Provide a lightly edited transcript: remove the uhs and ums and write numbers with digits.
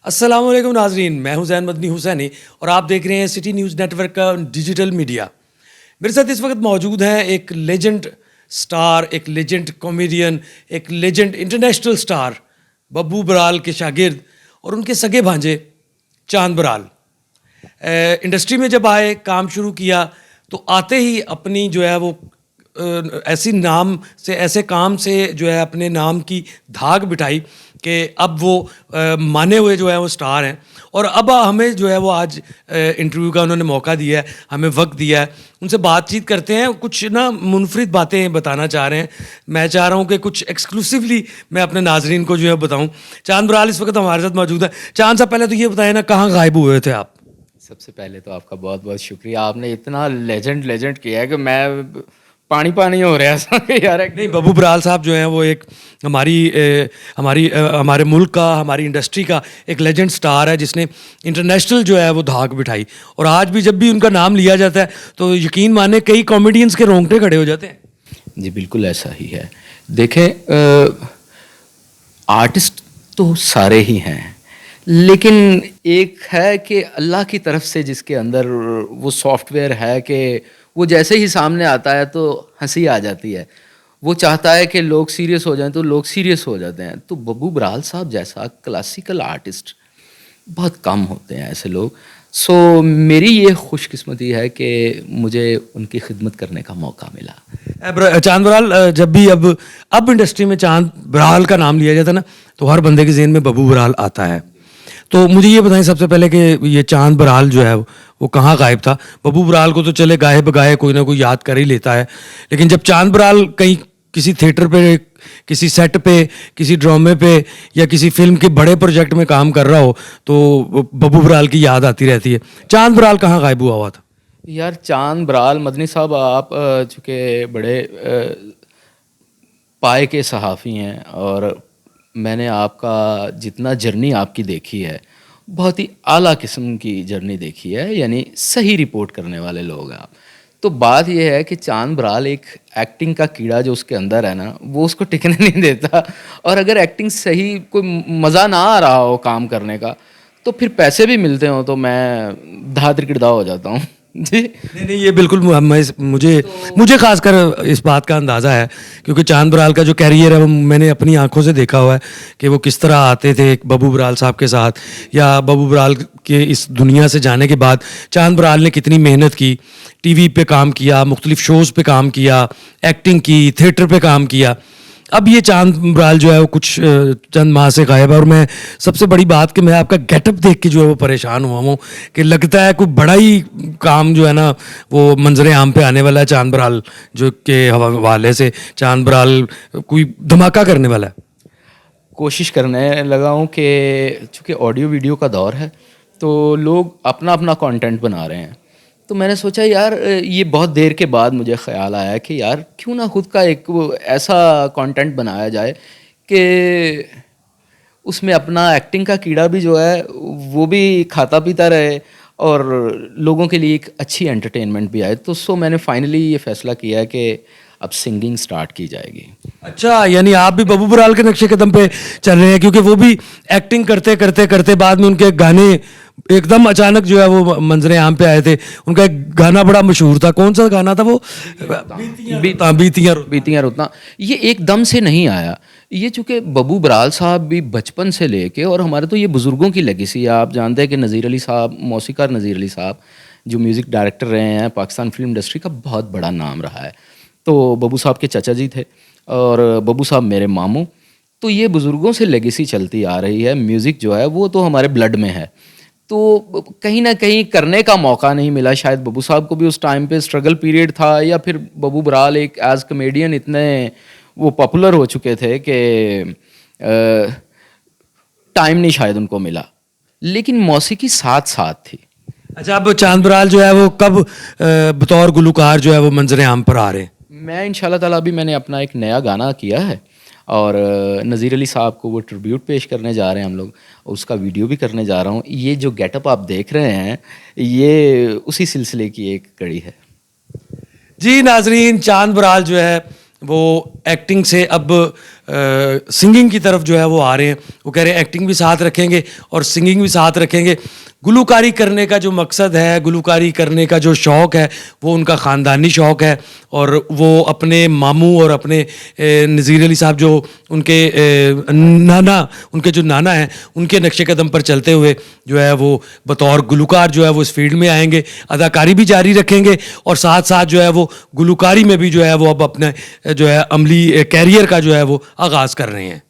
अस्सलाम वालेकुम नाजरीन, मैं हूं ज़ैन मदनी हुसैनी और आप देख रहे हैं सिटी न्यूज़ नेटवर्क का डिजिटल मीडिया। मेरे साथ इस वक्त मौजूद हैं एक लेजेंड स्टार, एक लेजेंड कॉमेडियन, एक legend international star Babbu Baral के शागिर्द और उनके सगे भांजे चांद बराल। इंडस्ट्री में जब आए, काम शुरू किया तो आते ही अपनी जो है वो ऐसी नाम से, ऐसे काम से जो है अपने नाम की धाक बिठाई कि अब वो माने हुए जो है वो स्टार हैं। और अब हमें जो है वो आज इंटरव्यू का उन्होंने मौका दिया है, हमें वक्त दिया है, उनसे बातचीत करते हैं। कुछ ना मुनफरिद बातें बताना चाह रहे हैं, मैं चाह रहा हूँ कि कुछ एक्सक्लूसिवली मैं अपने नाजरीन को जो है बताऊँ। चांद बराल इस वक्त हमारे साथ मौजूद है। चांद साहब, पहले तो ये बताएं ना, कहाँ गायब हुए थे आप? सबसे पहले तो आपका बहुत बहुत शुक्रिया, आपने इतना लेजेंड किया है कि मैं पानी पानी हो रहा है यार। नहीं, बब्बू बराल साहब जो हैं वो एक हमारे मुल्क का, हमारी इंडस्ट्री का एक लेजेंड स्टार है जिसने इंटरनेशनल जो है वो धाक बिठाई। और आज भी जब भी उनका नाम लिया जाता है तो यकीन माने कई कॉमेडियंस के रोंगटे खड़े हो जाते हैं। जी बिल्कुल ऐसा ही है। देखें, आर्टिस्ट तो सारे ही हैं, लेकिन एक है कि अल्लाह की तरफ से जिसके अंदर वो सॉफ्टवेयर है कि वो जैसे ही सामने आता है तो हंसी आ जाती है। वो चाहता है कि लोग सीरियस हो जाएं तो लोग सीरियस हो जाते हैं। तो बब्बू बराल साहब जैसा क्लासिकल आर्टिस्ट बहुत कम होते हैं ऐसे लोग। सो मेरी ये खुशकिस्मती है कि मुझे उनकी खिदमत करने का मौका मिला। चांद बराल, जब भी अब इंडस्ट्री में चांद बराल का नाम लिया जाता है ना, तो हर बंदे के ज़हन में बब्बू बराल आता है। तो मुझे ये बताएं सबसे पहले कि ये चांद बराल जो है वो कहाँ गायब था? बब्बू बराल को तो चले गाए बगाए कोई ना कोई याद कर ही लेता है, लेकिन जब चांद बराल कहीं किसी थिएटर पे, किसी सेट पे, किसी ड्रामे पे या किसी फिल्म के बड़े प्रोजेक्ट में काम कर रहा हो तो बब्बू बराल की याद आती रहती है। चांद बराल कहाँ गायब हुआ था? यार चांद बराल मदनी साहब, आप चूँकि बड़े पाए के सहाफ़ी हैं और मैंने आपका जितना जर्नी आपकी देखी है, बहुत ही आला किस्म की जर्नी देखी है, यानी सही रिपोर्ट करने वाले लोग हैं आप। तो बात यह है कि चांद बराल एक एक्टिंग का कीड़ा जो उसके अंदर है ना, वो उसको टिकने नहीं देता। और अगर एक्टिंग सही, कोई मज़ा ना आ रहा हो काम करने का, तो फिर पैसे भी मिलते हो तो मैं धा तिरकिड़दा हो जाता हूँ जी। नहीं, ये बिल्कुल मुझे खासकर इस बात का अंदाज़ा है क्योंकि चांद बराल का जो कैरियर है वो मैंने अपनी आंखों से देखा हुआ है कि वो किस तरह आते थे बब्बू बराल साहब के साथ, या बब्बू बराल के इस दुनिया से जाने के बाद चांद बराल ने कितनी मेहनत की, टीवी पे काम किया, मुख्तलिफ शोज़ पे काम किया, एक्टिंग की, थिएटर पे काम किया। अब ये चांद बराल जो है वो कुछ चंद माह से गायब है। और मैं सबसे बड़ी बात कि मैं आपका गेटअप देख के जो है वो परेशान हुआ हूँ कि लगता है कोई बड़ा ही काम जो है ना वो मंजरे आम पे आने वाला है। चांद बराल जो के हवाले से चांद बराल कोई धमाका करने वाला है। कोशिश करने लगा हूँ कि चूँकि ऑडियो वीडियो का दौर है तो लोग अपना अपना कंटेंट बना रहे हैं। तो मैंने सोचा यार, ये बहुत देर के बाद मुझे ख्याल आया कि यार क्यों ना खुद का एक वो ऐसा कंटेंट बनाया जाए कि उसमें अपना एक्टिंग का कीड़ा भी जो है वो भी खाता पीता रहे और लोगों के लिए एक अच्छी एंटरटेनमेंट भी आए। तो सो मैंने फाइनली ये फैसला किया है कि अब सिंगिंग स्टार्ट की जाएगी। अच्छा, यानी आप भी बब्बू बराल के नक्शे कदम पे चल रहे हैं, क्योंकि वो भी एक्टिंग करते करते करते बाद में उनके गाने एकदम अचानक जो है वो मंजरे आम पे आए थे। उनका एक गाना बड़ा मशहूर था, कौन सा गाना था वो? बीतियाँ रुतना। ये एकदम से नहीं आया, ये चूँकि बब्बू बराल साहब भी बचपन से लेके, और हमारे तो ये बुज़ुर्गों की लेगेसी है। आप जानते हैं कि नज़ीर अली साहब, मौसीकार नज़ीर अली साहब जो म्यूज़िक डायरेक्टर रहे हैं, पाकिस्तान फिल्म इंडस्ट्री का बहुत बड़ा नाम रहा है। तो बब्बू साहब के चाचा जी थे और बब्बू साहब मेरे मामू। तो ये बुज़ुर्गों से लेगेसी चलती आ रही है। म्यूज़िक जो है वो तो हमारे ब्लड में है। तो कहीं ना कहीं करने का मौका नहीं मिला। शायद बब्बू साहब को भी उस टाइम पे स्ट्रगल पीरियड था, या फिर बब्बू बराल एक एज कमेडियन इतने वो पॉपुलर हो चुके थे कि टाइम नहीं शायद उनको मिला। लेकिन मौसीकी साथ साथ थी। अच्छा, अब चांद बराल जो है वो कब बतौर गुलूकार जो है वो मंजरे आम पर आ रहे हैं? मैं इंशाल्लाह ताला अभी मैंने अपना एक नया गाना किया है और नज़ीर अली साहब को वो ट्रिब्यूट पेश करने जा रहे हैं हम लोग, उसका वीडियो भी करने जा रहा हूँ। ये जो गेटअप आप देख रहे हैं ये उसी सिलसिले की एक कड़ी है। जी नाजरीन, चांद बराल जो है वो एक्टिंग से अब सिंगिंग की तरफ जो है वो आ रहे हैं। वो कह रहे हैं एक्टिंग भी साथ रखेंगे और सिंगिंग भी साथ रखेंगे। गुलूकारी करने का जो मकसद है, गुलूकारी करने का जो शौक़ है, वो उनका ख़ानदानी शौक़ है और वो अपने मामू और अपने नज़ीर अली साहब जो उनके उनके जो नाना हैं, उनके नक्शे कदम पर चलते हुए जो है वो बतौर गुलूकार जो है वो इस फील्ड में आएंगे, अदाकारी भी जारी रखेंगे और साथ साथ जो है वो गुलूकारी में भी जो है वो अब अपने जो है अमली कैरियर का जो है वो आगाज़ कर रहे हैं।